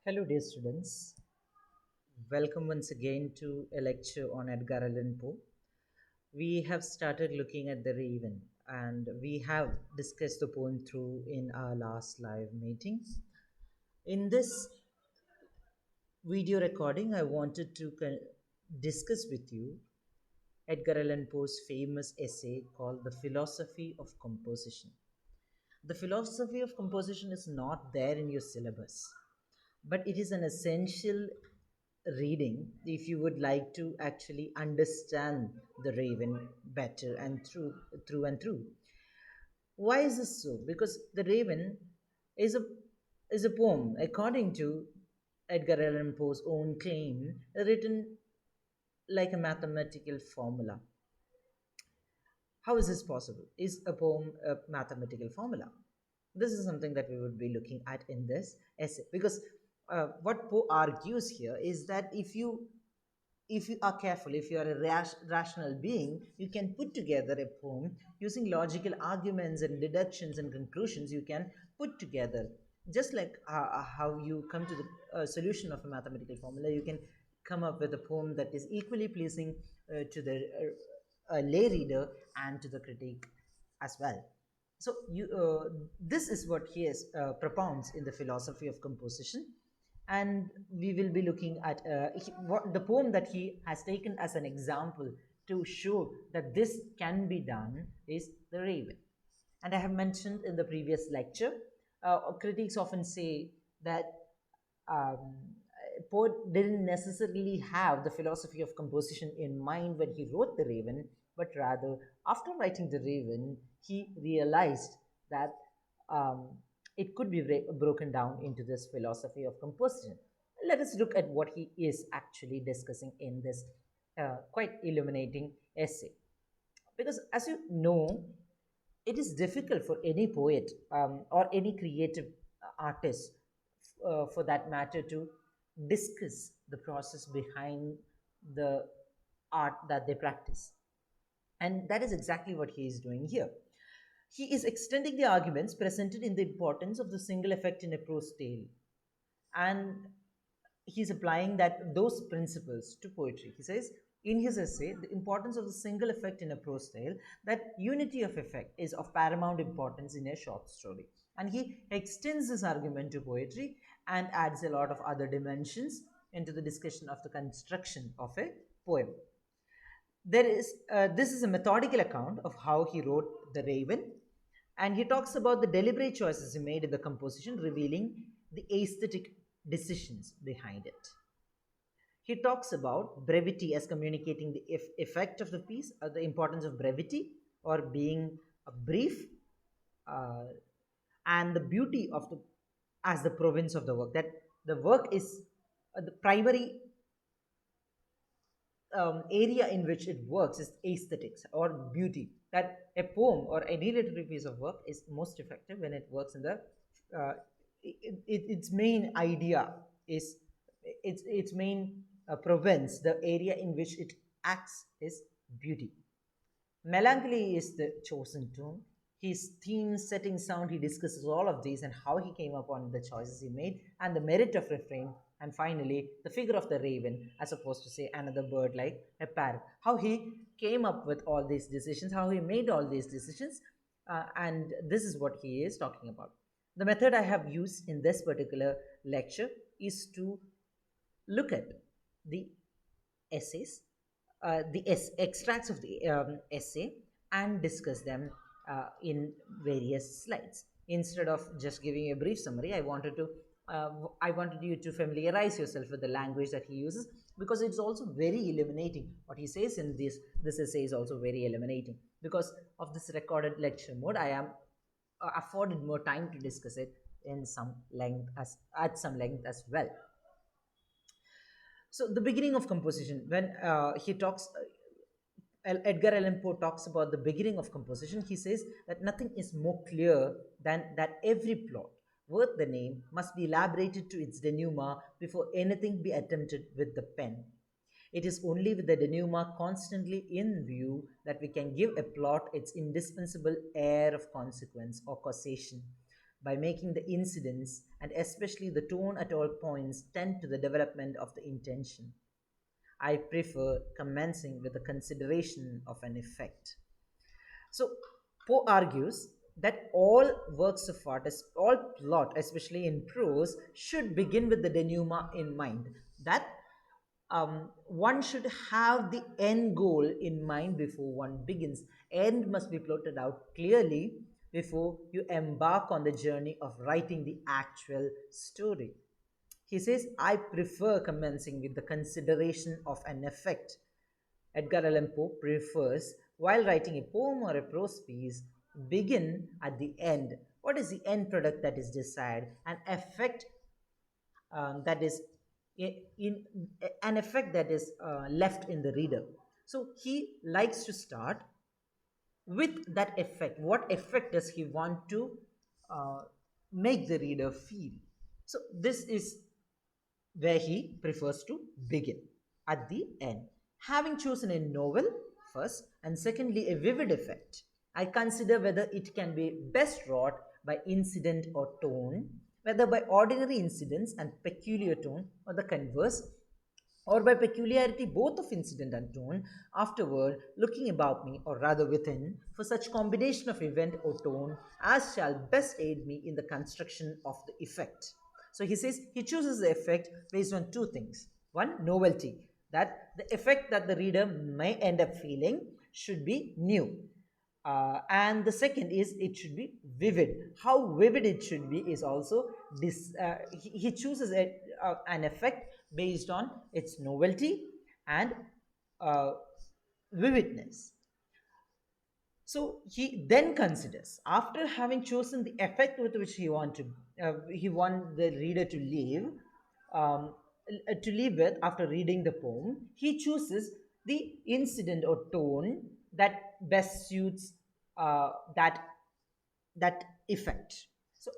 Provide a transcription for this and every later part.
Hello, dear students. Welcome once again to a lecture on Edgar Allan Poe. We have started looking at the Raven and we have discussed the poem through in our last live meeting. In this video recording, I wanted to discuss with you Edgar Allan Poe's famous essay called The Philosophy of Composition. The philosophy of composition is not there in your syllabus, but it is an essential reading if you would like to actually understand the Raven better and through and through. Why is this so? Because the Raven is a poem, according to Edgar Allan Poe's own claim, written like a mathematical formula. How is this possible? Is a poem a mathematical formula? This is something that we would be looking at in this essay, because what Poe argues here is that if you are careful, if you are a rational being, you can put together a poem using logical arguments and deductions and conclusions. You can put together, just like how you come to the solution of a mathematical formula, you can come up with a poem that is equally pleasing to the lay reader and to the critic as well. So this is what he is, propounds in the philosophy of composition, and we will be looking at what the poem that he has taken as an example to show that this can be done is The Raven. And I have mentioned in the previous lecture, critics often say that um, Poe didn't necessarily have the philosophy of composition in mind when he wrote The Raven, but rather after writing The Raven, he realized that um, it could be broken down into this philosophy of composition. Let us look at what he is actually discussing in this quite illuminating essay. Because, as you know, it is difficult for any poet or any creative artist, for that matter, to discuss the process behind the art that they practice. And that is exactly what he is doing here. He is extending the arguments presented in the importance of the single effect in a prose tale, and he's applying those principles to poetry. He says in his essay, the importance of the single effect in a prose tale, that unity of effect is of paramount importance in a short story. And he extends this argument to poetry and adds a lot of other dimensions into the discussion of the construction of a poem. This is a methodical account of how he wrote The Raven, and he talks about the deliberate choices he made in the composition, revealing the aesthetic decisions behind it. He talks about brevity as communicating the effect of the piece, or the importance of brevity or being brief, uh, and the beauty of the as the province of the work. That the work is the primary area in which it works is aesthetics or beauty. That a poem or any literary piece of work is most effective when it works in the its main idea is its main province, the area in which it acts, is beauty. Melancholy is the chosen tone. His theme, setting, sound, he discusses all of these and how he came upon the choices he made and the merit of refrain. And finally, the figure of the raven, as opposed to say another bird like a parrot. How he came up with all these decisions, how he made all these decisions, and this is what he is talking about. The method I have used in this particular lecture is to look at the essays, extracts of the essay, and discuss them in various slides. Instead of just giving a brief summary, I wanted you to familiarize yourself with the language that he uses, because it's also very illuminating. What he says in this essay is also very illuminating. Because of this recorded lecture mode, I am afforded more time to discuss it in some length as at some length as well. So the beginning of composition, when he talks Edgar Allan Poe talks about the beginning of composition, he says that nothing is more clear than that every plot worth the name must be elaborated to its denouement before anything be attempted with the pen. It is only with the denouement constantly in view that we can give a plot its indispensable air of consequence or causation. by making the incidents and especially the tone at all points tend to the development of the intention. I prefer commencing with the consideration of an effect. So Poe argues that all works of art, all plot, especially in prose, should begin with the denouement in mind. That one should have the end goal in mind before one begins. End must be plotted out clearly before you embark on the journey of writing the actual story. He says, I prefer commencing with the consideration of an effect. Edgar Allan Poe prefers, while writing a poem or a prose piece, begin at the end. What is the end product that is desired? An effect that is in an effect that is left in the reader. So he likes to start with that effect. What effect does he want to uh, make the reader feel? So this is where he prefers to begin at the end. Having chosen a novel first and secondly a vivid effect, I consider whether it can be best wrought by incident or tone, whether by ordinary incidents and peculiar tone, or the converse, or by peculiarity both of incident and tone, afterward looking about me, or rather within, for such combination of event or tone as shall best aid me in the construction of the effect. So he says he chooses the effect based on two things. One, novelty, that the effect that the reader may end up feeling should be new. And the second is it should be vivid. How vivid it should be is also this. He chooses an effect based on its novelty and uh, vividness. So he then considers, after having chosen the effect with which he want the reader um, to live with after reading the poem. He chooses the incident or tone that best suits uh, that that effect. So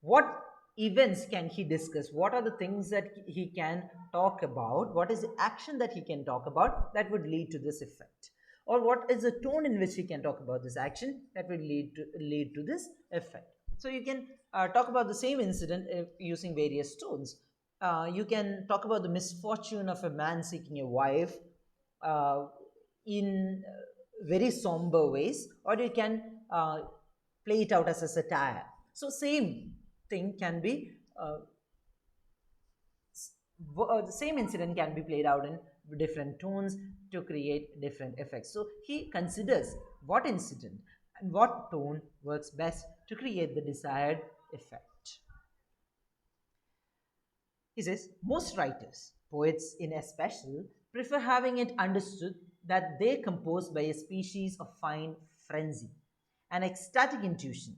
what events can he discuss? What are the things that he can talk about? What is the action that he can talk about that would lead to this effect? Or what is the tone in which he can talk about this action that will lead to this effect? So you can talk about the same incident using various tones. You can talk about the misfortune of a man seeking a wife uh, in very somber ways, or you can play it out as a satire. So same thing can be the same incident can be played out in different tones to create different effects. So he considers what incident and what tone works best to create the desired effect. He says most writers, poets in especial, prefer having it understood that they compose by a species of fine frenzy, an ecstatic intuition.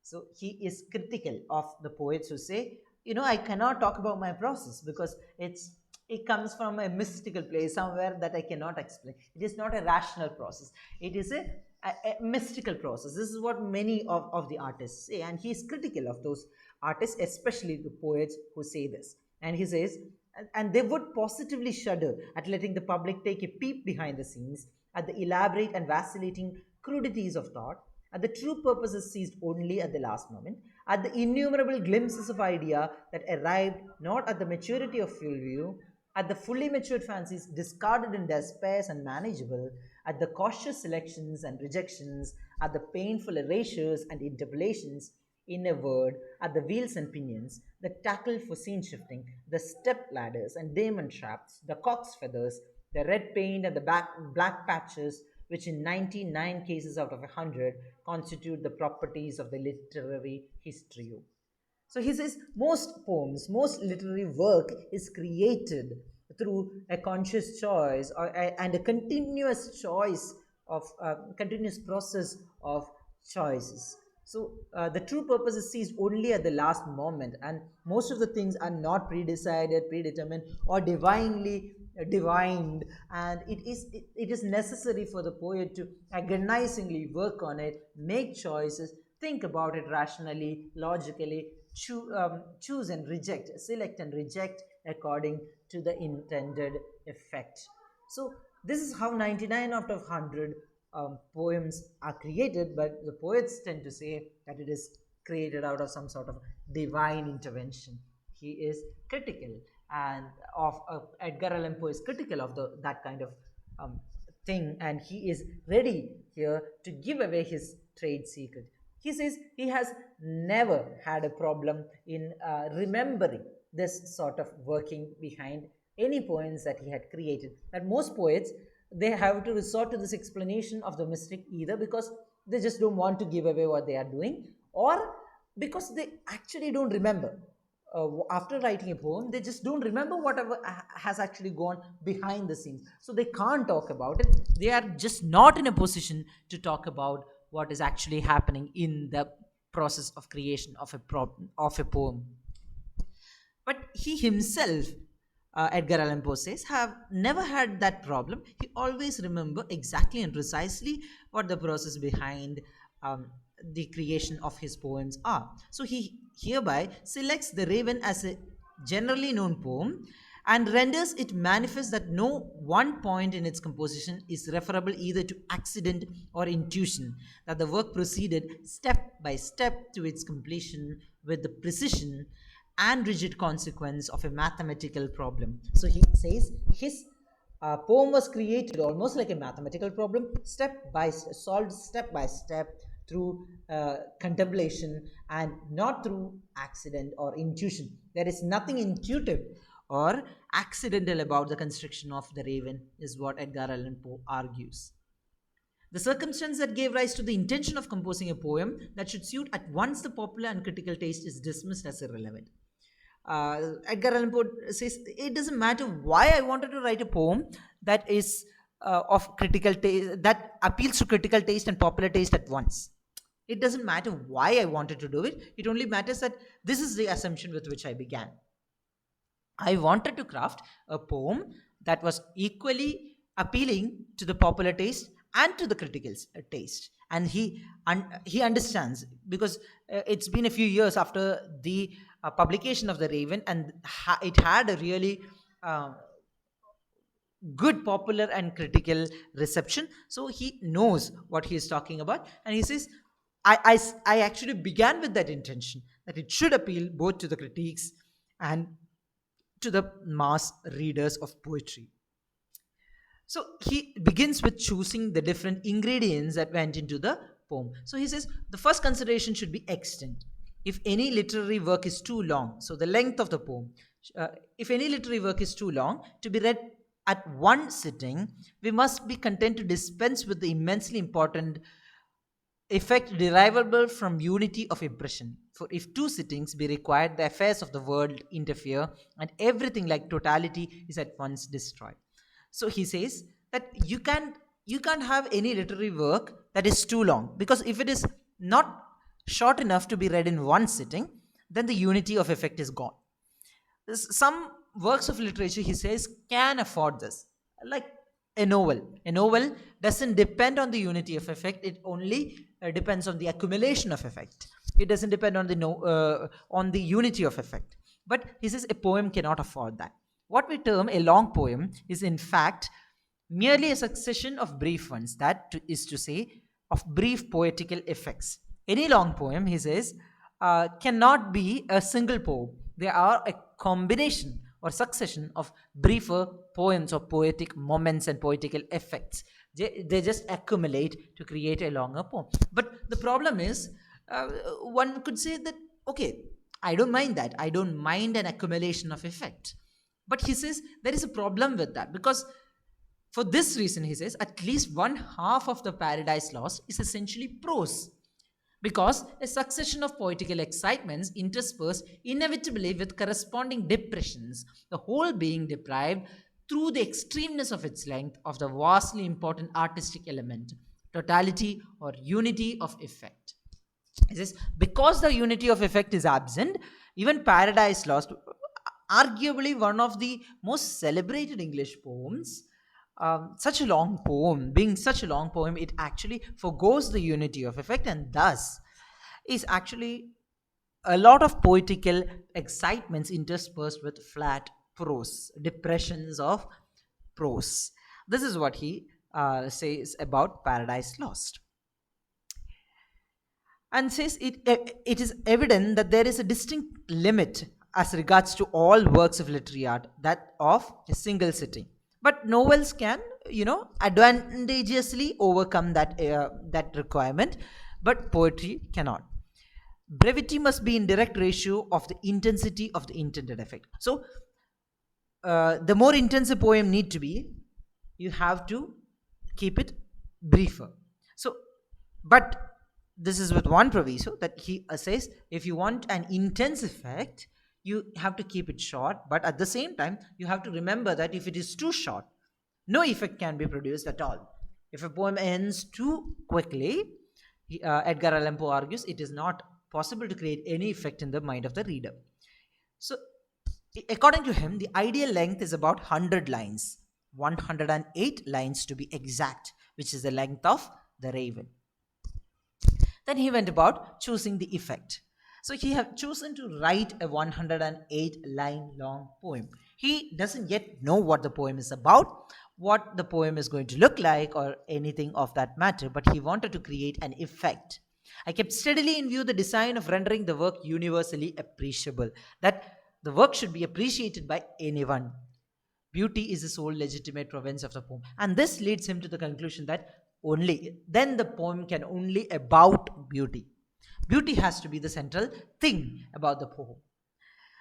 So he is critical of the poets who say, I cannot talk about my process because it comes from a mystical place somewhere that I cannot explain. It is not a rational process. It is a mystical process. This is what many of the artists say, and he is critical of those artists, especially the poets who say this. And he says, and they would positively shudder at letting the public take a peep behind the scenes at the elaborate and vacillating crudities of thought, at the true purposes seized only at the last moment, at the innumerable glimpses of idea that arrived not at the maturity of full view, at the fully matured fancies discarded in despairs unmanageable, at the cautious selections and rejections, at the painful erasures and interpolations, in a word, at the wheels and pinions, the tackle for scene shifting, the step ladders and diamond traps, the cock's feathers, the red paint and the black patches, which in 99 cases out of 100 constitute the properties of the literary history. So he says most poems, most literary work is created through a conscious choice and a continuous choice of continuous process of choices. So the true purpose is seized only at the last moment, and most of the things are not predecided, predetermined, or divinely divined, and it is necessary for the poet to agonizingly work on it, make choices, think about it rationally, logically, choose and reject, select and reject according to the intended effect. So this is how 99 out of 100 poems are created, but the poets tend to say that it is created out of some sort of divine intervention. He is critical, and of Edgar Allan Poe is critical of that kind of um, thing, and he is ready here to give away his trade secret. He says he has never had a problem in remembering this sort of working behind any poems that he had created. That most poets, they have to resort to this explanation of the mystic, either because they just don't want to give away what they are doing, or because they actually don't remember. After writing a poem, they just don't remember whatever has actually gone behind the scenes, so they can't talk about it. They are just not in a position to talk about what is actually happening in the process of creation of a poem. But he himself, Edgar Allan Poe says, have never had that problem. He always remember exactly and precisely what the process behind um, the creation of his poems are. So he hereby selects The Raven as a generally known poem and renders it manifest that no one point in its composition is referable either to accident or intuition, that the work proceeded step by step to its completion with the precision and rigid consequence of a mathematical problem. So he says his poem was created almost like a mathematical problem, solved step by step through contemplation and not through accident or intuition. There is nothing intuitive or accidental about the construction of The Raven, is what Edgar Allan Poe argues. The circumstance that gave rise to the intention of composing a poem that should suit at once the popular and critical taste is dismissed as irrelevant. Edgar Allan Poe says it doesn't matter why I wanted to write a poem that is of critical taste, that appeals to critical taste and popular taste at once. It doesn't matter why I wanted to do it. It only matters that this is the assumption with which I began. I wanted to craft a poem that was equally appealing to the popular taste and to the critical taste. And he understands, because it's been a few years after the publication of The Raven, and it had a really good popular and critical reception. So he knows what he is talking about, and he says, I actually began with that intention, that it should appeal both to the critiques and to the mass readers of poetry. So he begins with choosing the different ingredients that went into the poem. So he says the first consideration should be extent. If any literary work is too long, so the length of the poem, if any literary work is too long to be read at one sitting, we must be content to dispense with the immensely important effect derivable from unity of impression. For if two sittings be required, the affairs of the world interfere, and everything like totality is at once destroyed. So he says that you can't have any literary work that is too long, because if it is not short enough to be read in one sitting, then the unity of effect is gone. Some works of literature, he says, can afford this, like a novel. A novel doesn't depend on the unity of effect, it only depends on the accumulation of effect. It doesn't depend on the on the unity of effect. But he says a poem cannot afford that. What we term a long poem is in fact merely a succession of brief ones, that is to say, of brief poetical effects. Any long poem, he says, cannot be a single poem. They are a combination or succession of briefer poems or poetic moments and poetical effects. They just accumulate to create a longer poem. But the problem is, one could say that, okay, I don't mind that. I don't mind an accumulation of effect. But he says there is a problem with that, because for this reason, he says, at least one half of the Paradise Lost is essentially prose, because a succession of poetical excitements interspersed inevitably with corresponding depressions, the whole being deprived through the extremeness of its length of the vastly important artistic element, totality or unity of effect. It says, because the unity of effect is absent, even Paradise Lost, arguably one of the most celebrated English poems, such a long poem, being such a long poem, it actually forgoes the unity of effect, and thus is actually a lot of poetical excitements interspersed with flat prose, depressions of prose. This is what he says about Paradise Lost. and says it is evident that there is a distinct limit as regards to all works of literary art, that of a single sitting. But novels can, advantageously overcome that requirement, but poetry cannot. Brevity must be in direct ratio of the intensity of the intended effect. So the more intense a poem need to be, you have to keep it briefer. So, but this is with one proviso, that he says if you want an intense effect, you have to keep it short, but at the same time you have to remember that if it is too short, no effect can be produced at all. If a poem ends too quickly, Edgar Allan Poe argues, it is not possible to create any effect in the mind of the reader. So according to him, the ideal length is about 100 lines, 108 lines to be exact, which is the length of the Raven. Then he went about choosing the effect. So he have chosen to write a 108 line long poem. He doesn't yet know what the poem is about, what the poem is going to look like, or anything of that matter, but he wanted to create an effect. I kept steadily in view the design of rendering the work universally appreciable, that the work should be appreciated by anyone. Beauty is the sole legitimate province of the poem. And this leads him to the conclusion that only then the poem can only about beauty. Beauty has to be the central thing about the poem,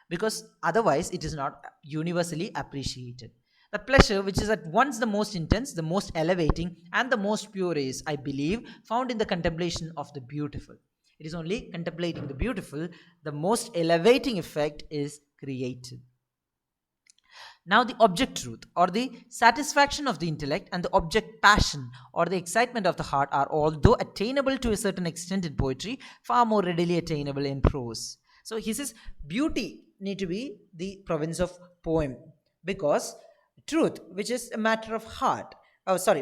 because otherwise it is not universally appreciated. The pleasure, which is at once the most intense, the most elevating, and the most pure, is, I believe, found in the contemplation of the beautiful. It is only contemplating the beautiful, the most elevating effect is created. Now, the object truth, or the satisfaction of the intellect, and the object passion, or the excitement of the heart, are, although attainable to a certain extent in poetry, far more readily attainable in prose. So he says beauty need to be the province of poem, because truth, which is a matter of heart,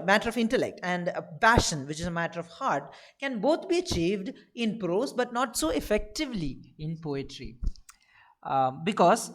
matter of intellect, and passion, which is a matter of heart, can both be achieved in prose, but not so effectively in poetry. Because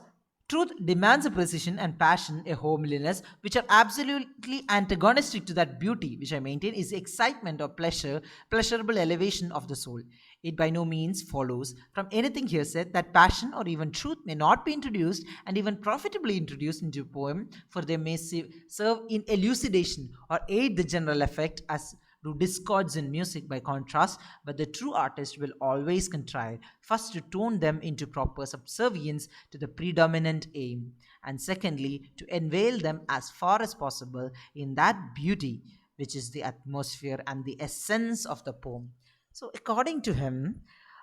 truth demands a precision, and passion a homeliness, which are absolutely antagonistic to that beauty which I maintain is excitement or pleasure, pleasurable elevation of the soul. It by no means follows from anything here said that passion or even truth may not be introduced, and even profitably introduced, into a poem, for they may serve in elucidation or aid the general effect, as do discords in music by contrast, but the true artist will always contrive, first, to tone them into proper subservience to the predominant aim, and secondly, to unveil them as far as possible in that beauty which is the atmosphere and the essence of the poem. So, according to him,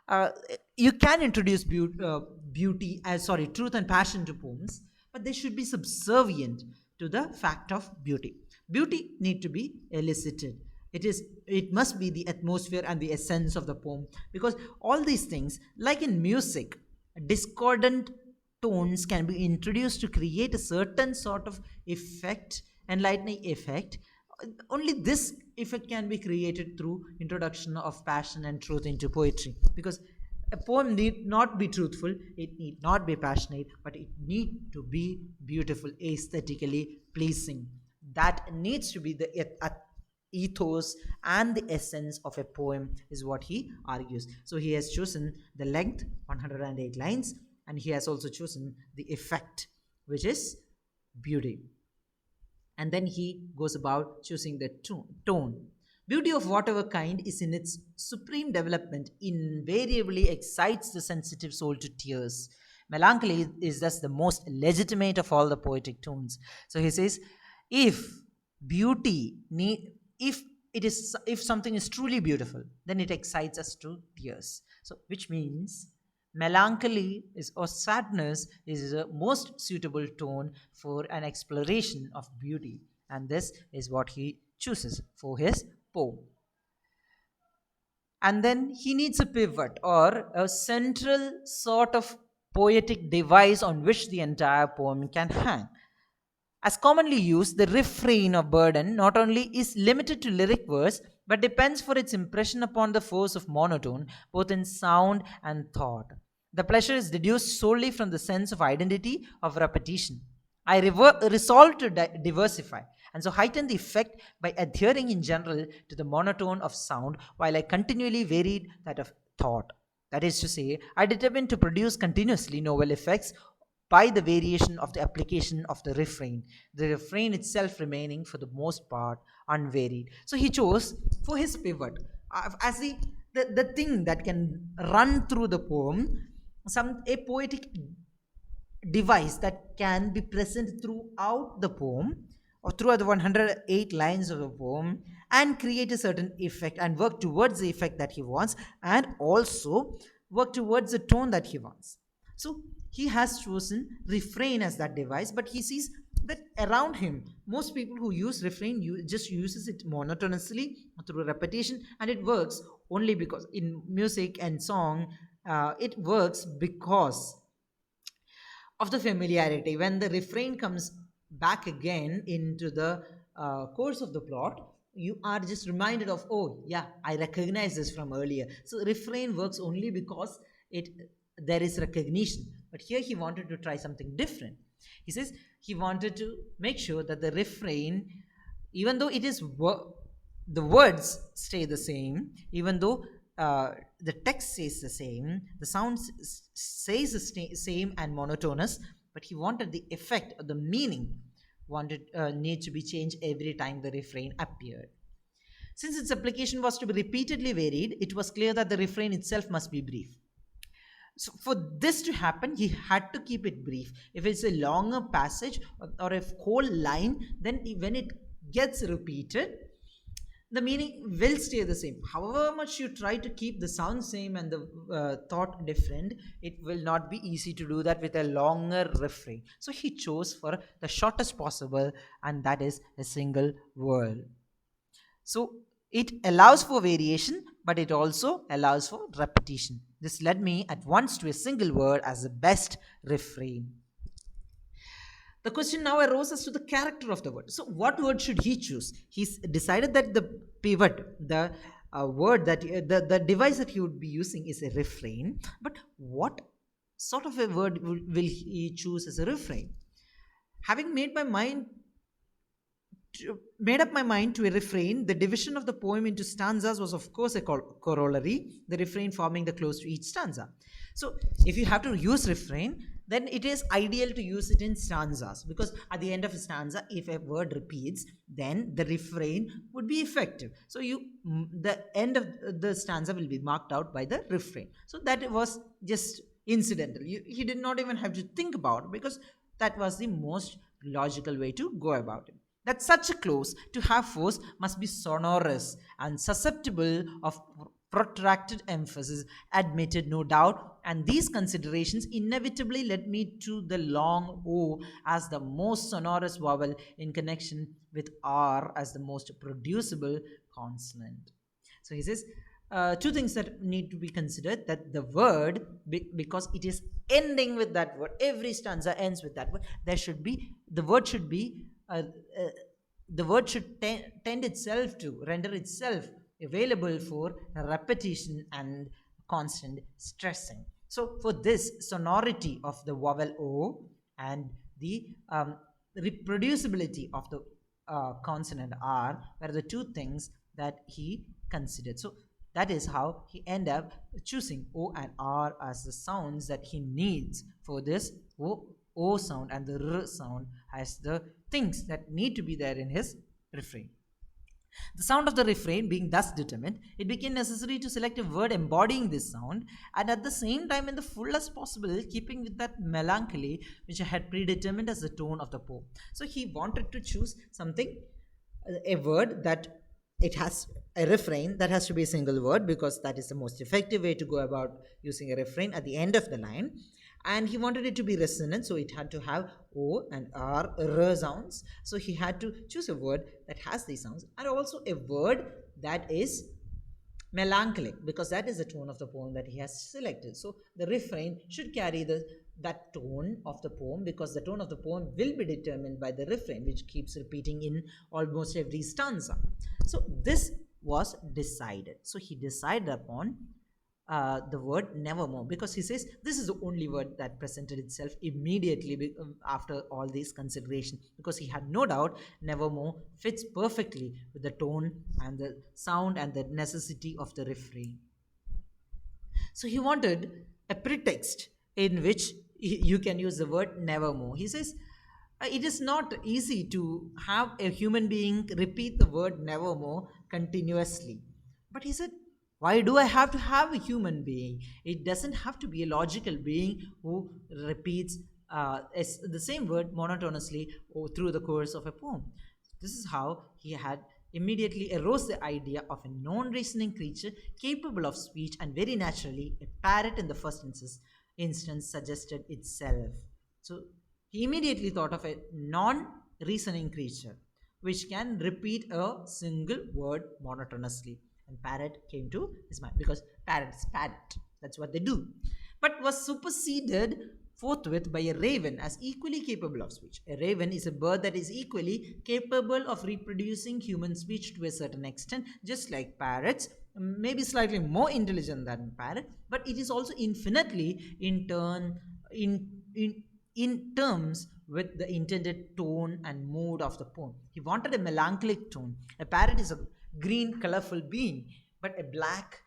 uh, you can introduce beauty, as sorry, truth and passion to poems, but they should be subservient to the fact of beauty. Beauty need to be elicited. It must be the atmosphere and the essence of the poem, because all these things, like in music, discordant tones can be introduced to create a certain sort of effect, enlightening effect. Only this effect can be created through introduction of passion and truth into poetry, because a poem need not be truthful, it need not be passionate, but it need to be beautiful, aesthetically pleasing. That needs to be the ethos and the essence of a poem, is what he argues. So he has chosen the length, 108 lines, and he has also chosen the effect, which is beauty. And then he goes about choosing the tone. Beauty of whatever kind is in its supreme development invariably excites the sensitive soul to tears. Melancholy is thus the most legitimate of all the poetic tones. So he says, if beauty need, if something is truly beautiful, then it excites us to tears. So which means melancholy is, or sadness, is the most suitable tone for an exploration of beauty, and this is what he chooses for his poem. And then he needs a pivot, or a central sort of poetic device on which the entire poem can hang. As commonly used, the refrain or burden not only is limited to lyric verse, but depends for its impression upon the force of monotone, both in sound and thought. The pleasure is deduced solely from the sense of identity of repetition. I resolved to diversify, and so heighten the effect by adhering in general to the monotone of sound, while I continually varied that of thought. That is to say, I determined to produce continuously novel effects by the variation of the application of the refrain itself remaining for the most part unvaried. So he chose for his pivot as the thing that can run through the poem, a poetic device that can be present throughout the poem or throughout the 108 lines of the poem and create a certain effect and work towards the effect that he wants and also work towards the tone that he wants. So he has chosen refrain as that device, but he sees that around him most people who use refrain just uses it monotonously through repetition, and it works only because in music and song it works because of the familiarity. When the refrain comes back again into the course of the plot, you are just reminded of, oh yeah, I recognize this from earlier. So refrain works only because it there is recognition. But here he wanted to try something different. He says he wanted to make sure that the refrain, even though the words stay the same, even though the text says the same, the sound says the same and monotonous, but he wanted the effect or the meaning wanted need to be changed every time the refrain appeared. Since its application was to be repeatedly varied, it was clear that the refrain itself must be brief. So for this to happen, he had to keep it brief. If it's a longer passage or a whole line, then when it gets repeated, the meaning will stay the same. However much you try to keep the sound same and the thought different, it will not be easy to do that with a longer refrain. So he chose for the shortest possible, and that is a single word. So it allows for variation, but it also allows for repetition. This led me at once to a single word as the best refrain. The question now arose as to the character of the word. So, what word should he choose? He's decided that the pivot, the word that the device that he would be using is a refrain. But what sort of a word will he choose as a refrain? Having made up my mind to a refrain, the division of the poem into stanzas was, of course, a corollary, the refrain forming the close to each stanza. So, if you have to use refrain, then it is ideal to use it in stanzas, because at the end of a stanza, if a word repeats, then the refrain would be effective. So, the end of the stanza will be marked out by the refrain. So, that was just incidental. He did not even have to think about it, because that was the most logical way to go about it. That such a clause to have force must be sonorous and susceptible of protracted emphasis admitted, no doubt, and these considerations inevitably led me to the long O as the most sonorous vowel in connection with R as the most producible consonant. So he says two things that need to be considered: that the word, because it is ending with that word, every stanza ends with that word, there should be the word should be uh, the word should tend itself to render itself available for repetition and constant stressing. So for this, sonority of the vowel O and the reproducibility of the consonant R were the two things that he considered. So that is how he ended up choosing O and R as the sounds that he needs for this O sound, and the R sound as the things that need to be there in his refrain. The sound of the refrain being thus determined, it became necessary to select a word embodying this sound, and at the same time, in the fullest possible, keeping with that melancholy which I had predetermined as the tone of the poem. So he wanted to choose something, a word that it has a refrain that has to be a single word, because that is the most effective way to go about using a refrain at the end of the line. And he wanted it to be resonant, so it had to have O and R sounds. So he had to choose a word that has these sounds, and also a word that is melancholic, because that is the tone of the poem that he has selected. So the refrain should carry that tone of the poem, because the tone of the poem will be determined by the refrain, which keeps repeating in almost every stanza. So this was decided. So he decided upon the word nevermore, because he says this is the only word that presented itself immediately after all these consideration, because he had no doubt nevermore fits perfectly with the tone and the sound and the necessity of the refrain. So he wanted a pretext in which you can use the word nevermore. He says it is not easy to have a human being repeat the word nevermore continuously. But he said, why do I have to have a human being? It doesn't have to be a logical being who repeats the same word monotonously or through the course of a poem. This is how he had immediately arose the idea of a non-reasoning creature capable of speech, and very naturally, a parrot in the first instance suggested itself. So he immediately thought of a non-reasoning creature which can repeat a single word monotonously. And parrot came to his mind because parrots parrot. That's what they do. But was superseded forthwith by a raven as equally capable of speech. A raven is a bird that is equally capable of reproducing human speech to a certain extent, just like parrots, maybe slightly more intelligent than parrot, but it is also infinitely in terms with the intended tone and mood of the poem. He wanted a melancholic tone. A parrot is a green, colorful being, but a black,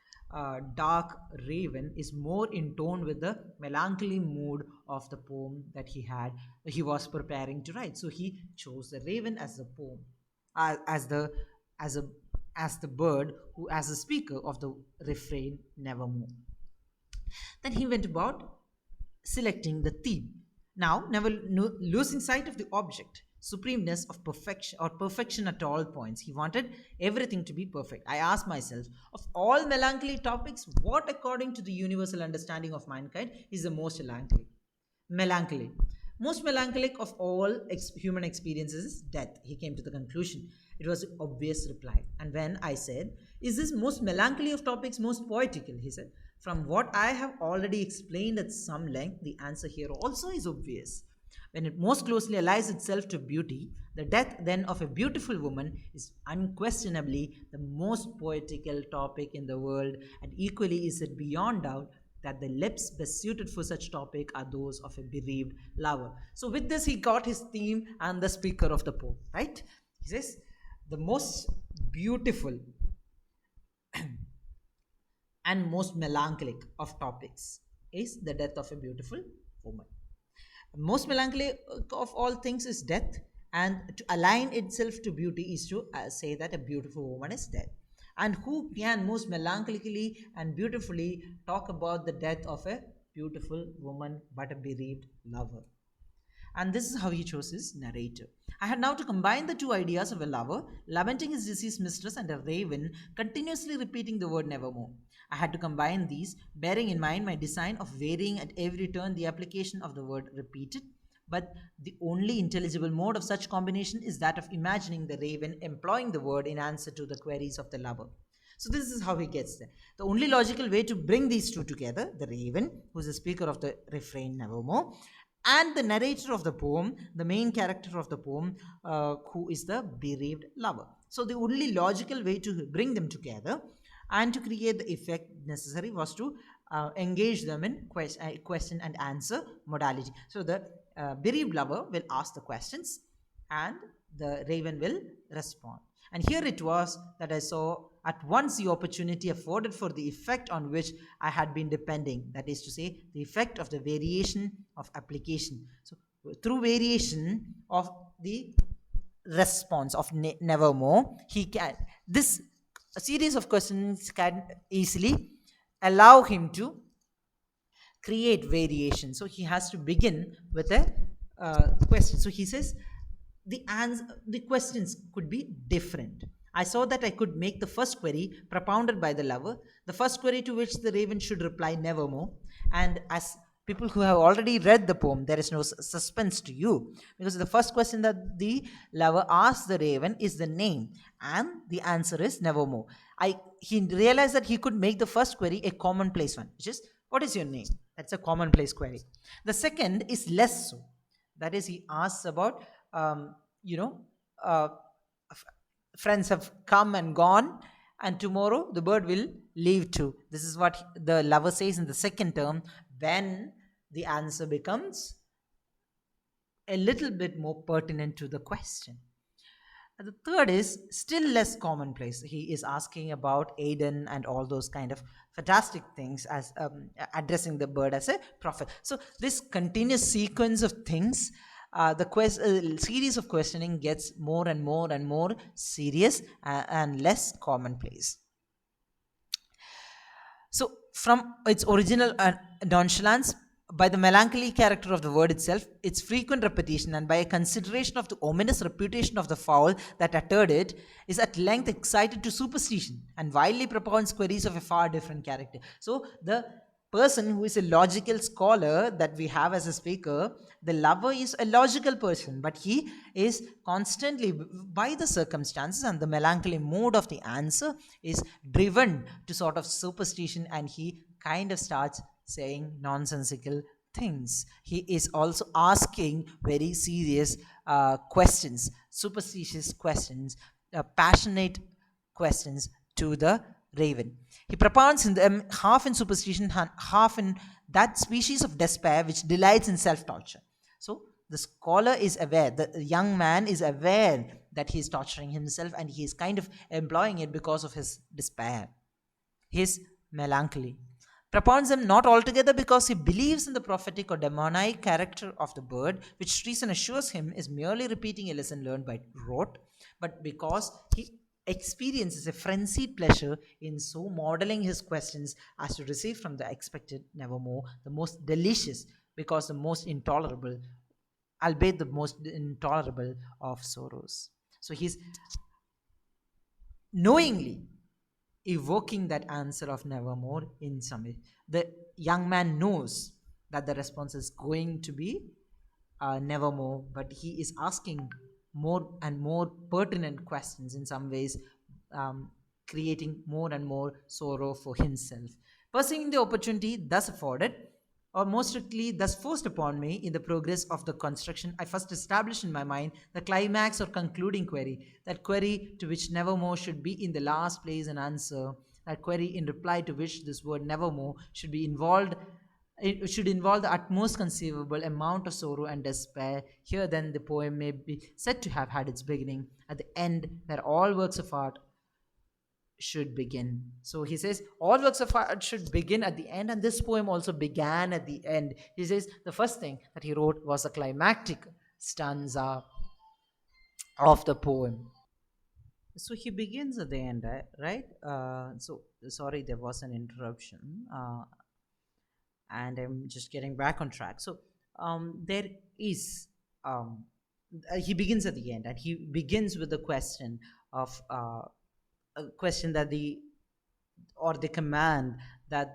dark raven is more in tone with the melancholy mood of the poem that he was preparing to write. So he chose the raven as the poem, as the as a as the bird who as a speaker of the refrain nevermore. Then he went about selecting the theme. Now, never losing sight of the object, supremeness of perfection or perfection at all points. He wanted everything to be perfect. I asked myself, of all melancholy topics, what, according to the universal understanding of mankind, is the most melancholy? Melancholy. Most melancholic of all human experiences is death. He came to the conclusion. It was an obvious reply. And when I said, is this most melancholy of topics most poetical? He said, from what I have already explained at some length, the answer here also is obvious. When it most closely allies itself to beauty, the death then of a beautiful woman is unquestionably the most poetical topic in the world, and equally is it beyond doubt that the lips best suited for such topic are those of a bereaved lover. So with this, he got his theme and the speaker of the poem, right? He says, the most beautiful and most melancholic of topics is the death of a beautiful woman. Most melancholy of all things is death, and to align itself to beauty is to say that a beautiful woman is dead. And who can most melancholically and beautifully talk about the death of a beautiful woman but a bereaved lover? And this is how he chose his narrator. I had now to combine the two ideas of a lover lamenting his deceased mistress and a raven continuously repeating the word nevermore. I had to combine these, bearing in mind my design of varying at every turn the application of the word repeated. But the only intelligible mode of such combination is that of imagining the raven employing the word in answer to the queries of the lover. So this is how he gets there. The only logical way to bring these two together, the raven, who is the speaker of the refrain nevermore, and the narrator of the poem, the main character of the poem, who is the bereaved lover. So the only logical way to bring them together and to create the effect necessary was to engage them in question and answer modality. So the bereaved lover will ask the questions and the raven will respond. And here it was that I saw at once the opportunity afforded for the effect on which I had been depending, that is to say, the effect of the variation of application. So, through variation of the response of nevermore, he can, this series of questions can easily allow him to create variation. So he has to begin with a question. So he says the questions could be different. I saw that I could make the first query propounded by the lover, the first query to which the raven should reply nevermore. And as people who have already read the poem, there is no suspense to you, because the first question that the lover asks the raven is the name, and the answer is nevermore. He realized that he could make the first query a commonplace one, which is, what is your name? That's a commonplace query. The second is less so. That is, he asks about, you know, uh, friends have come and gone, and tomorrow the bird will leave too. This is what the lover says in the second term, when the answer becomes a little bit more pertinent to the question. And the third is still less commonplace. He is asking about Aden and all those kind of fantastic things, as addressing the bird as a prophet. So this continuous sequence of things, series of questioning gets more and more and more serious and less commonplace. So, from its original nonchalance, by the melancholy character of the word itself, its frequent repetition, and by a consideration of the ominous reputation of the fowl that uttered it, is at length excited to superstition and wildly propounds queries of a far different character. So, the person who is a logical scholar that we have as a speaker, the lover is a logical person, but he is constantly, by the circumstances and the melancholy mood of the answer, is driven to sort of superstition, and he kind of starts saying nonsensical things. He is also asking very serious questions, superstitious questions, passionate questions to the raven. He propounds in them half in superstition, half in that species of despair which delights in self torture. So the scholar is aware, the young man is aware that he is torturing himself, and he is kind of employing it because of his despair, his melancholy. Propounds them not altogether because he believes in the prophetic or demonic character of the bird, which reason assures him is merely repeating a lesson learned by rote, but because he experiences a frenzied pleasure in so modeling his questions as to receive from the expected nevermore the most delicious, because the most intolerable, albeit the most intolerable of sorrows. So he's knowingly evoking that answer of nevermore in some way. The young man knows that the response is going to be nevermore, but he is asking more and more pertinent questions in some ways, creating more and more sorrow for himself. Perceiving the opportunity thus afforded, or more strictly, thus forced upon me in the progress of the construction, I first established in my mind the climax or concluding query, that query to which nevermore should be in the last place an answer, that query in reply to which this word nevermore should be involved. It should involve the utmost conceivable amount of sorrow and despair. Here, then, the poem may be said to have had its beginning, at the end, where all works of art should begin. So he says all works of art should begin at the end, and this poem also began at the end. He says the first thing that he wrote was a climactic stanza of the poem. So he begins at the end, right? So sorry, there was an interruption, and I'm just getting back on track. So there is he begins at the end, and he begins with the question of a question that the or the command that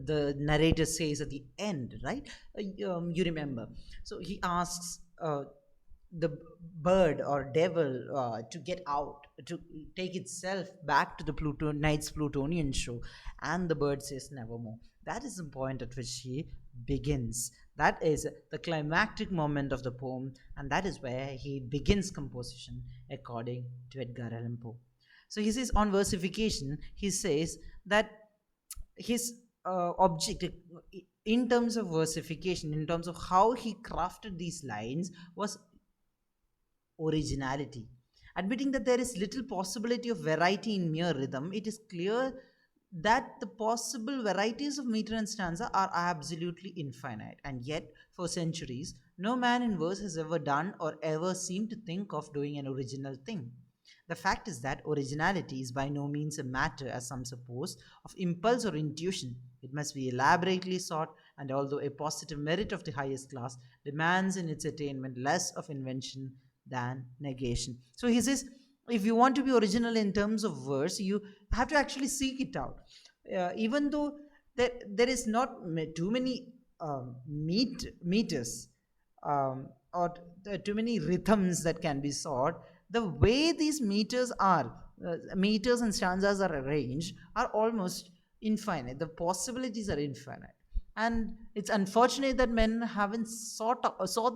the narrator says at the end, right? You remember. So he asks the bird or devil to get out, to take itself back to the Knight's Plutonian show, and the bird says nevermore. That is the point at which he begins. That is the climactic moment of the poem, and that is where he begins composition according to Edgar Allan Poe. So he says on versification, he says that his object in terms of versification, in terms of how he crafted these lines, was originality. Admitting that there is little possibility of variety in mere rhythm, it is clear that the possible varieties of meter and stanza are absolutely infinite, and yet, for centuries, no man in verse has ever done or ever seemed to think of doing an original thing. The fact is that originality is by no means a matter, as some suppose, of impulse or intuition. It must be elaborately sought, and although a positive merit of the highest class, demands in its attainment less of invention than negation. So he says, if you want to be original in terms of verse, you have to actually seek it out. Even though there is not too many meters, or too many rhythms that can be sought, the way these meters and stanzas are arranged are almost infinite. The possibilities are infinite, and it's unfortunate that men haven't sought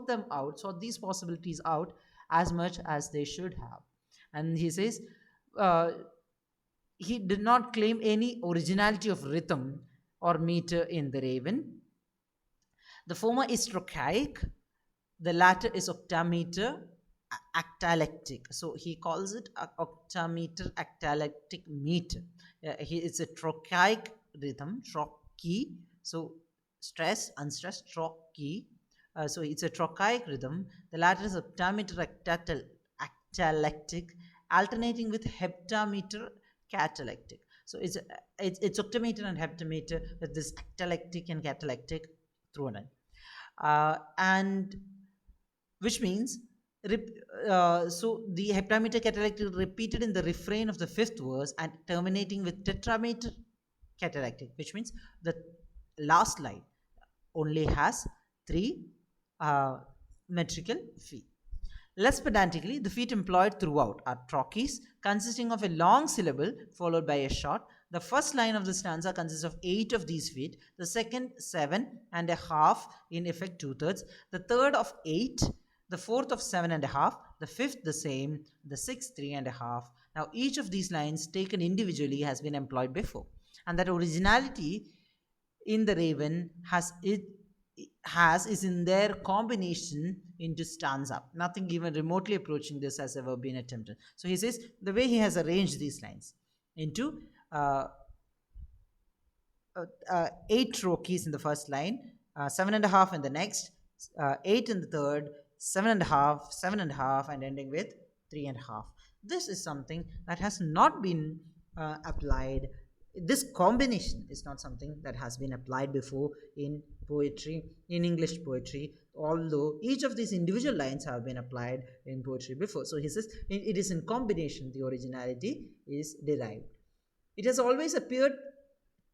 them out, sought these possibilities out as much as they should have. And he says uh, he did not claim any originality of rhythm or meter in the Raven. The former is trochaic, the latter is octameter. actalectic. So he calls it a octameter actalectic meter. It's a trochaic rhythm, trochee. So stress, unstressed, trochee. So it's a trochaic rhythm. The latter is octameter actalectic, alternating with heptameter catalectic. So it's octameter and heptameter with this actalectic and catalectic thrown in. And which means so the heptameter catalectic repeated in the refrain of the fifth verse and terminating with tetrameter catalectic, which means the last line only has three uh, metrical feet. Less pedantically, the feet employed throughout are trochees, consisting of a long syllable followed by a short. The first line of the stanza consists of 8 of these feet, the second 7.5, in effect 2/3, the third of 8, the fourth of 7.5, the fifth the same, the sixth 3.5. Now, each of these lines taken individually has been employed before, and that originality in the Raven has is in their combination into stanza. Nothing even remotely approaching this has ever been attempted. So he says the way he has arranged these lines into uh, 8 trochees in the first line, 7.5 in the next, 8 in the third, 7.5, 7.5, and ending with 3.5. This is something that has not been applied. This combination is not something that has been applied before in poetry, in English poetry, although each of these individual lines have been applied in poetry before. So he says it is in combination the originality is derived. It has always appeared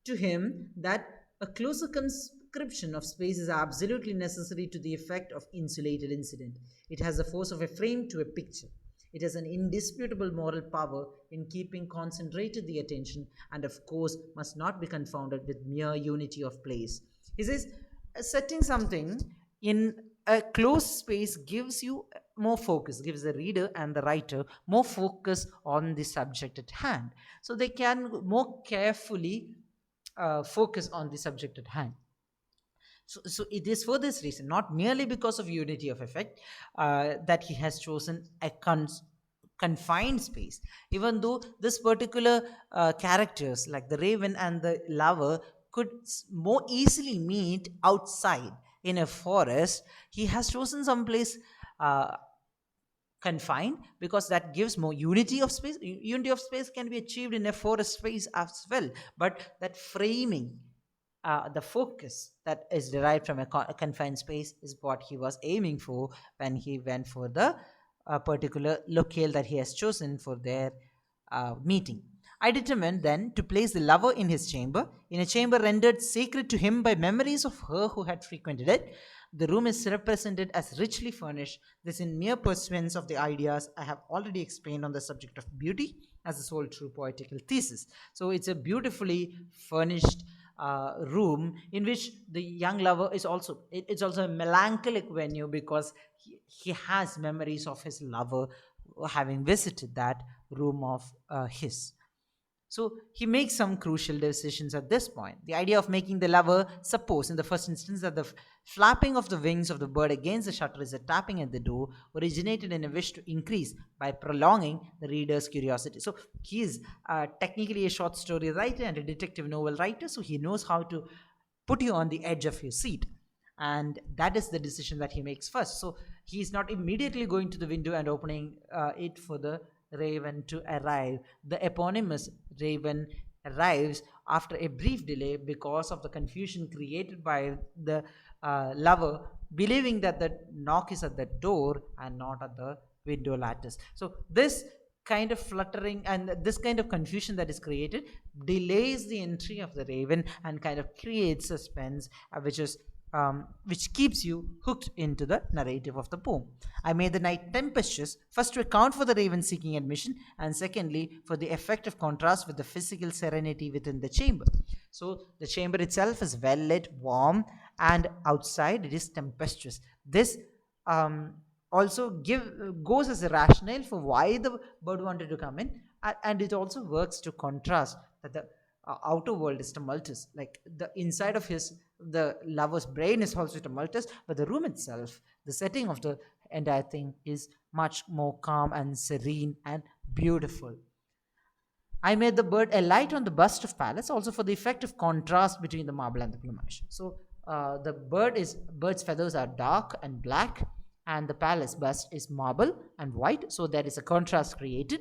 to him that a closer conscription of space is absolutely necessary to the effect of insulated incident. It has the force of a frame to a picture. It has an indisputable moral power in keeping concentrated the attention, and of course must not be confounded with mere unity of place. He says, setting something in a closed space gives you more focus, gives the reader and the writer more focus on the subject at hand. So they can more carefully focus on the subject at hand. So it is for this reason, not merely because of unity of effect, that he has chosen a confined space. Even though this particular characters like the raven and the lover could more easily meet outside in a forest, he has chosen some place confined because that gives more unity of space. Unity of space can be achieved in a forest space as well, but that framing, the focus that is derived from a confined space is what he was aiming for when he went for the particular locale that he has chosen for their meeting. I determined then to place the lover in his chamber, in a chamber rendered sacred to him by memories of her who had frequented it. The room is represented as richly furnished, this in mere pursuance of the ideas I have already explained on the subject of beauty as the sole true poetical thesis. So it's a beautifully furnished room in which the young lover is also, it's also a melancholic venue because he has memories of his lover having visited that room of his. So he makes some crucial decisions at this point. The idea of making the lover suppose, in the first instance, that the flapping of the wings of the bird against the shutter is a tapping at the door originated in a wish to increase by prolonging the reader's curiosity. So he is technically a short story writer and a detective novel writer, so he knows how to put you on the edge of your seat. And that is the decision that he makes first. So he is not immediately going to the window and opening it for the raven to arrive. The eponymous raven arrives after a brief delay because of the confusion created by the lover believing that the knock is at the door and not at the window lattice. So this kind of fluttering and this kind of confusion that is created delays the entry of the raven and kind of creates suspense, which keeps you hooked into the narrative of the poem. I made the night tempestuous, first to account for the raven seeking admission, and secondly for the effect of contrast with the physical serenity within the chamber. So the chamber itself is well lit, warm, and outside it is tempestuous. This also goes as a rationale for why the bird wanted to come in, and it also works to contrast that the outer world is tumultuous, like the inside of the lover's brain is also tumultuous, but the room itself, the setting of the entire thing is much more calm and serene and beautiful. I made the bird a light on the bust of Pallas, also for the effect of contrast between the marble and the plumage. So the bird's feathers are dark and black, and the Pallas bust is marble and white. So there is a contrast created.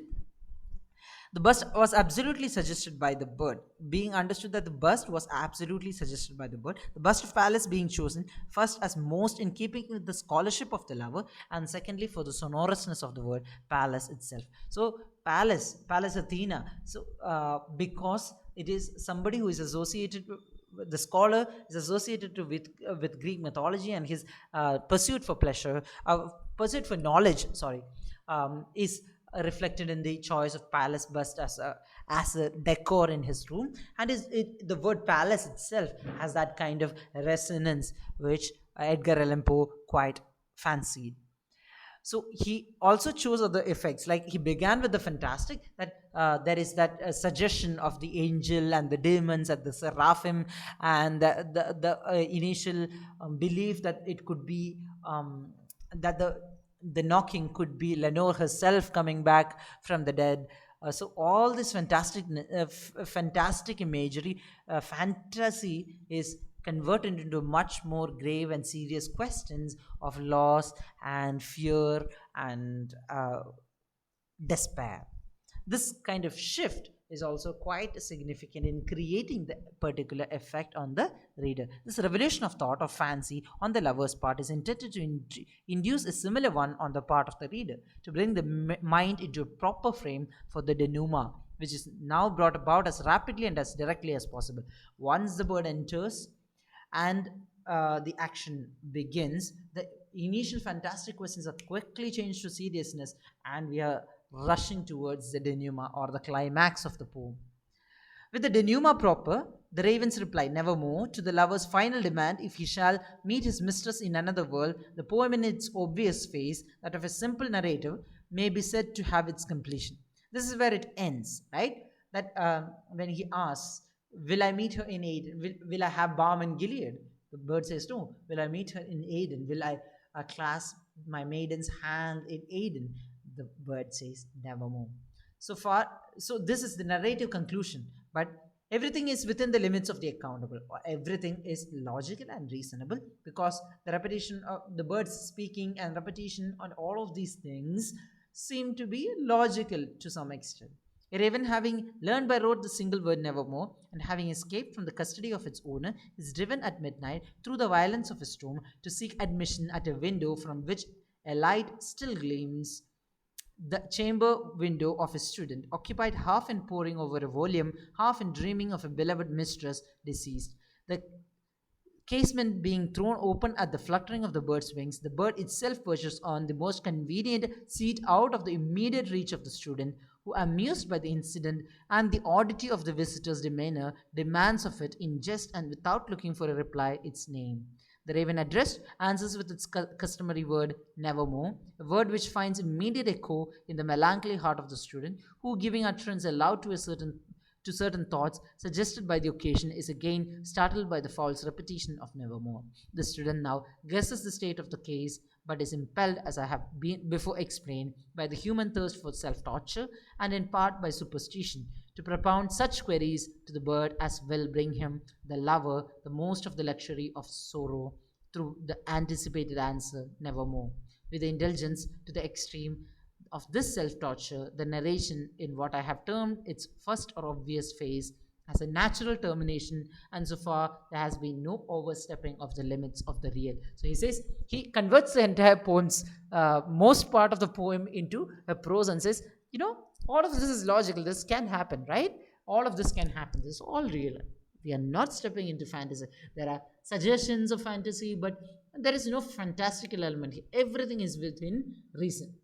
The bust was absolutely suggested by the bird. Being understood that the bust was absolutely suggested by the bird. The bust of Pallas being chosen first as most in keeping with the scholarship of the lover, and secondly for the sonorousness of the word Pallas itself. So Pallas Athena. So because it is somebody who is associated the scholar is associated with Greek mythology, and his pursuit for pleasure, pursuit for knowledge, sorry, is reflected in the choice of palace bust as a decor in his room, and the word palace itself has that kind of resonance which Edgar Allan Poe quite fancied. So he also chose other effects, like he began with the fantastic, that there is that suggestion of the angel and the demons and the seraphim, and the initial belief that it could be that the knocking could be Lenore herself coming back from the dead. So all this fantastic imagery, fantasy is converted into much more grave and serious questions of loss and fear and despair. This kind of shift is also quite significant in creating the particular effect on the reader. This revolution of thought or fancy on the lover's part is intended to induce a similar one on the part of the reader, to bring the mind into a proper frame for the denouement, which is now brought about as rapidly and as directly as possible. Once the bird enters and the action begins, the initial fantastic questions are quickly changed to seriousness, and we are rushing towards the denouement or the climax of the poem. With the denouement proper, the ravens reply, "Nevermore," to the lover's final demand if he shall meet his mistress in another world. The poem, in its obvious phase, that of a simple narrative, may be said to have its completion. This is where it ends, right? That when he asks, "Will I meet her in Aden? Will I have balm in Gilead?" The bird says, "No." "Will I meet her in Aden? Will I clasp my maiden's hand in Aden?" The bird says, "Nevermore." So far, so this is the narrative conclusion, but everything is within the limits of the accountable, or everything is logical and reasonable, because the repetition of the birds speaking and repetition on all of these things seem to be logical to some extent. A raven, having learned by rote the single word "nevermore," and having escaped from the custody of its owner, is driven at midnight through the violence of a storm to seek admission at a window from which a light still gleams, the chamber window of a student, occupied half in poring over a volume, half in dreaming of a beloved mistress deceased. The casement being thrown open at the fluttering of the bird's wings, the bird itself perches on the most convenient seat out of the immediate reach of the student, who, amused by the incident and the oddity of the visitor's demeanor, demands of it, in jest and without looking for a reply, its name. The raven addressed answers with its customary word "nevermore," a word which finds immediate echo in the melancholy heart of the student, who, giving utterance aloud to certain thoughts suggested by the occasion, is again startled by the false repetition of "nevermore." The student now guesses the state of the case, but is impelled, as I have before explained, by the human thirst for self-torture, and in part by superstition, to propound such queries to the bird as will bring him, the lover, the most of the luxury of sorrow, through the anticipated answer "nevermore." With the indulgence to the extreme of this self-torture, the narration, in what I have termed its first or obvious phase, has a natural termination, and so far there has been no overstepping of the limits of the real. So he says, he converts the entire poem's most part of the poem into a prose, and says, all of this is logical, this can happen, right? All of this can happen, this is all real. We are not stepping into fantasy. There are suggestions of fantasy, but there is no fantastical element here. Everything is within reason.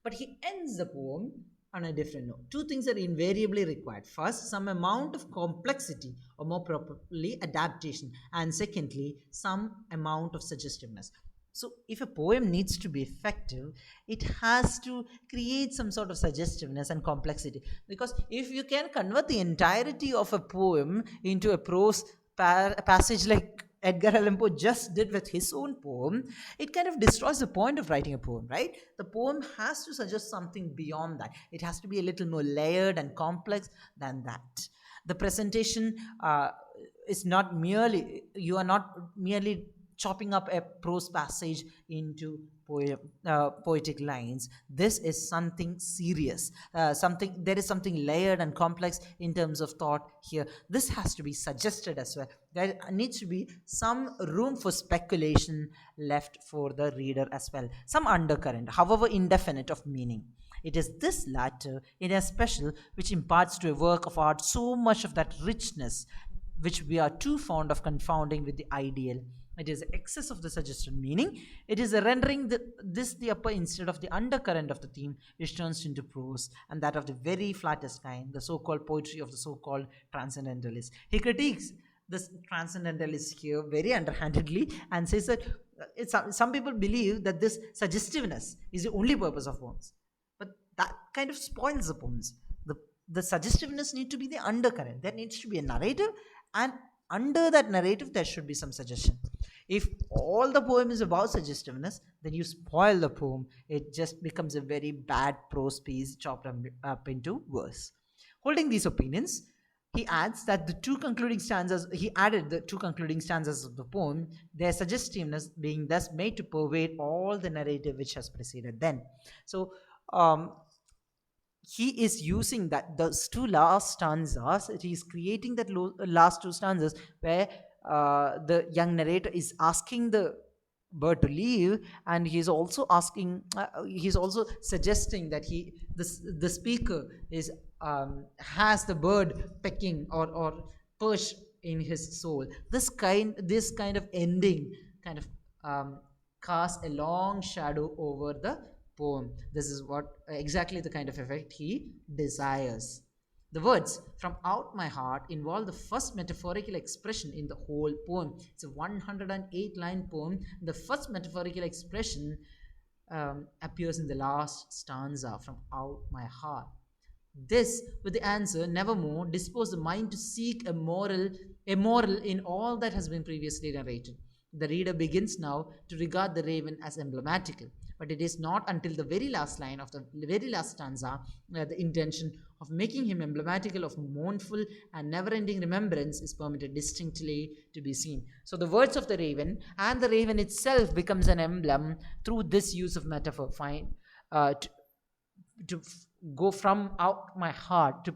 But he ends the poem on a different note. Two things are invariably required. First, some amount of complexity, or more properly, adaptation. And secondly, some amount of suggestiveness. So, if a poem needs to be effective, it has to create some sort of suggestiveness and complexity. Because if you can convert the entirety of a poem into a prose passage like Edgar Allan Poe just did with his own poem, it kind of destroys the point of writing a poem, right? The poem has to suggest something beyond that. It has to be a little more layered and complex than that. The presentation is not merely, you are not merely chopping up a prose passage into poetic lines. This is something serious, something, there is something layered and complex in terms of thought here. This has to be suggested as well. There needs to be some room for speculation left for the reader as well, some undercurrent, however indefinite, of meaning. It is this latter, in a special, which imparts to a work of art so much of that richness which we are too fond of confounding with the ideal. It is excess of the suggested meaning. It is a rendering this the upper instead of the undercurrent of the theme, which turns into prose, and that of the very flattest kind, the so-called poetry of the so-called transcendentalist. He critiques this transcendentalist here very underhandedly and says that some people believe that this suggestiveness is the only purpose of poems, but that kind of spoils the poems. The suggestiveness need to be the undercurrent. There needs to be a narrative, and under that narrative there should be some suggestion. If all the poem is about suggestiveness, then you spoil the poem. It just becomes a very bad prose piece chopped up into verse. Holding these opinions, he adds that the two concluding stanzas, he added the two concluding stanzas of the poem, their suggestiveness being thus made to pervade all the narrative which has preceded then. So um, he is using that those two last stanzas, he is creating that last two stanzas where the young narrator is asking the bird to leave, and he's also asking he's also suggesting that the speaker is has the bird pecking or perch in his soul. This kind of ending kind of casts a long shadow over the poem. This is what exactly the kind of effect he desires. The words "from out my heart" involve the first metaphorical expression in the whole poem. It's a 108 line poem. The first metaphorical expression appears in the last stanza, "from out my heart." This, with the answer "nevermore," dispose the mind to seek a moral in all that has been previously narrated. The reader begins now to regard the raven as emblematical, but it is not until the very last line of the very last stanza where the intention of making him emblematical of mournful and never-ending remembrance is permitted distinctly to be seen. So the words of the raven and the raven itself becomes an emblem through this use of metaphor. Fine, to go from out my heart, to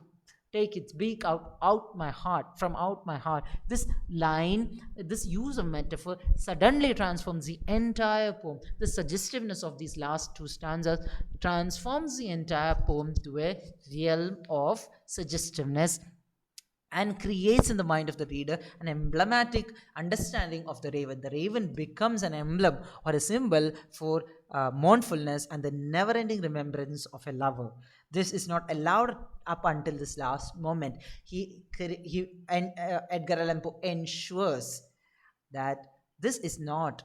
take its beak out my heart, from out my heart. This line, this use of metaphor suddenly transforms the entire poem. The suggestiveness of these last two stanzas transforms the entire poem to a realm of suggestiveness and creates in the mind of the reader an emblematic understanding of the raven. The raven becomes an emblem or a symbol for mournfulness and the never ending remembrance of a lover. This is not allowed up until this last moment. Edgar Allan Poe ensures that this is not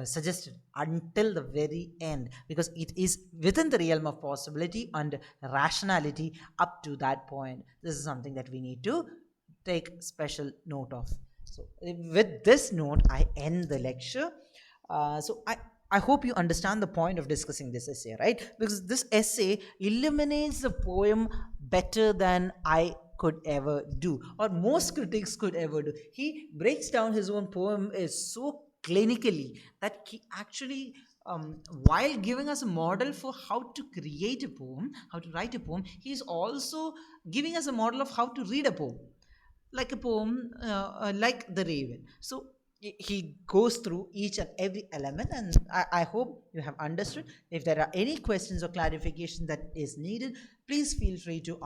suggested until the very end, because it is within the realm of possibility and rationality up to that point. This is something that we need to take special note of. So with this note I end the lecture. So I hope you understand the point of discussing this essay, right? Because this essay illuminates the poem better than I could ever do, or most critics could ever do. He breaks down his own poem is so clinically that he actually, while giving us a model for how to create a poem, how to write a poem, he is also giving us a model of how to read a poem, like a poem, like the raven. So he goes through each and every element, and I hope you have understood. If there are any questions or clarification that is needed, please feel free to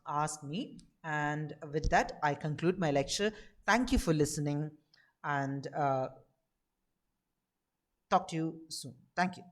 ask me. And with that I conclude my lecture. Thank you for listening, and talk to you soon. Thank you.